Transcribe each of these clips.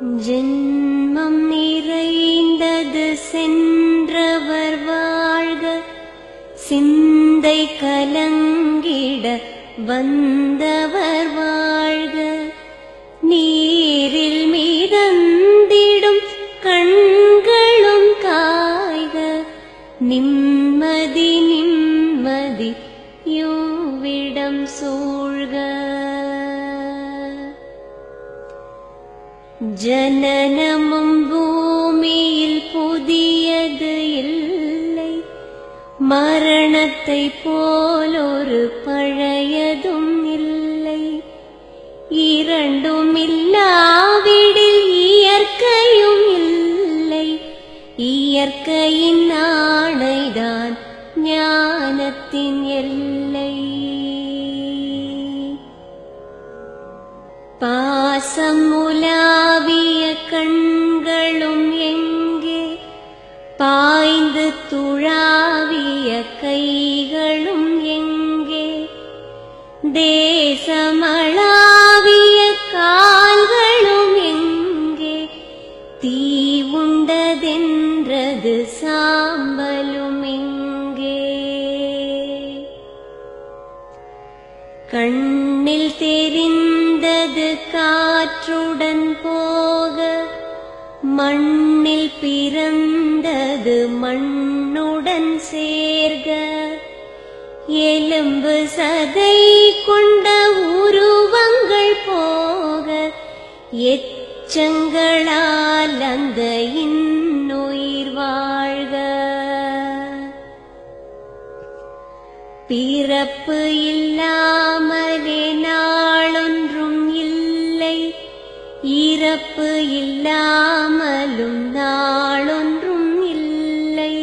ஜென்மம் நிறைந்தது சென்றவர் வாழ்க, சிந்தை கலங்கிட வந்தவர் வாழ்க. நீரில் மிதந்திடும் கண்களும் காய்க, நிம்மதி நிம்மதி யோவிடம் சூழ்க. ஜனனமும் பூமியில் புதியது இல்லை, மரணத்தை போலொரு பழையதும் இல்லை. இரண்டும் இல்லாவிடில் இயற்கையும் இல்லை, இயற்கையின் ஆணைதான் ஞானத்தின் எல்லை. பாசம் உலாவிய கண்களும் எங்கே, பாய்ந்து துழாவிய கைகளும் எங்கே, தேசமளாவிய கால்களும் எங்கே, தீ உண்டதென்றது சாம்பலும் எங்கே. கண்ணில் தெரிந்தது காற்றுடன் போக, மண்ணில் பிறந்தது மண்ணுடன் சேர்க. எலும்பு சதை கொண்ட உருவங்கள் போக, எச்சங்களால் அந்த இன்னுயிர் வாழ்க. பிறப்பு இல்லாமலே நாளொன்றும் இல்லை, இறப்பு இல்லாமலும் நாளொன்றும் இல்லை.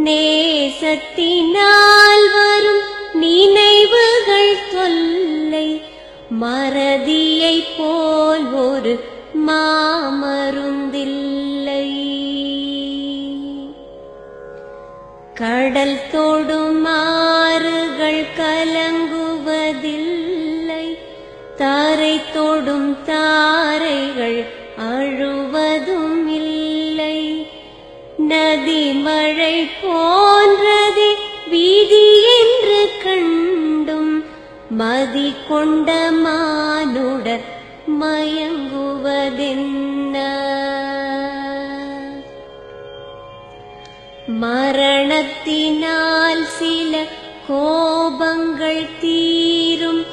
நேசத்தினால் வரும் நினைவுகள் தொல்லை, மறதியை போல் ஒரு மாமருந்தில்லை. கடல் தொடும் ஆறுகள் கலங்குவதில்லை, தாரை தொடும் தாரைகள் அழுவதும் இல்லை. நதி மழை போன்றதே வீதி என்று கண்டும், மதி கொண்ட மானுடர் மயங்குவதென்ன. மரணத்தினால் சில கோபங்கள் தீரும்,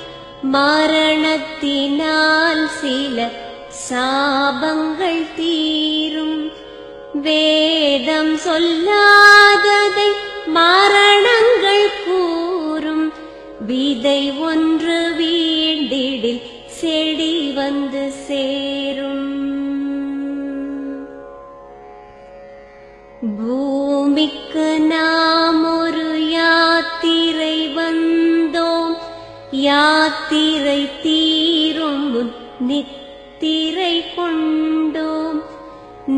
மரணத்தினால் சில சாபங்கள் தீரும். வேதம் சொல்லாததை மரணங்கள் கூறும், விதை ஒன்று வீண்டிடில் செடி வந்து சேரும். பூமிக்கு நாம் ஒரு யாத்திரை வந்தோம், யாத்திரை தீரும் முன் நித்திரை கொண்டோம்.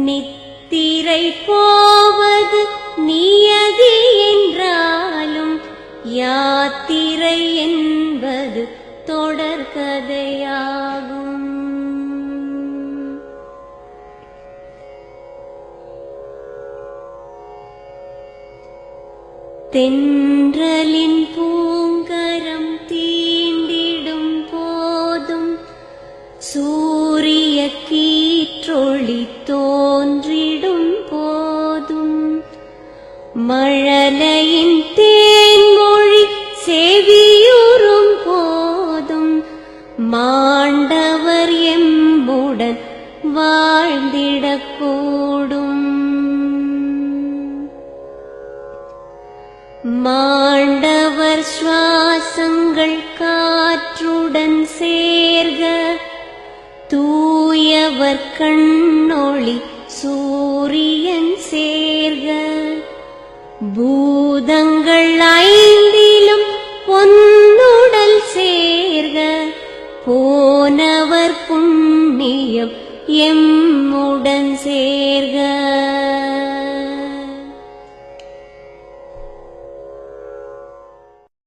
நித்திரை போவது நியதி என்றாலும், யாத்திரை என்பது தொடர்கதையாகும். தென்றலின் பூங்கரம் தீண்டிடும் போதும், சூரிய கீற்றொளி தோன்றிடும் போதும், மழலையின் தேன்மொழி செவியுறும் போதும், மாண்டவர் எம்முடன் வாழ்ந்திடக்கூடும். மாண்டவர் சுவாசங்கள் காற்றுடன் சேர்க, தூயவர் கண்ணொளி சூரியன் சேர்க. பூதங்கள் ஐந்திலும் பொன்னுடல் சேர்க, போனவர் புண்ணியம் எம்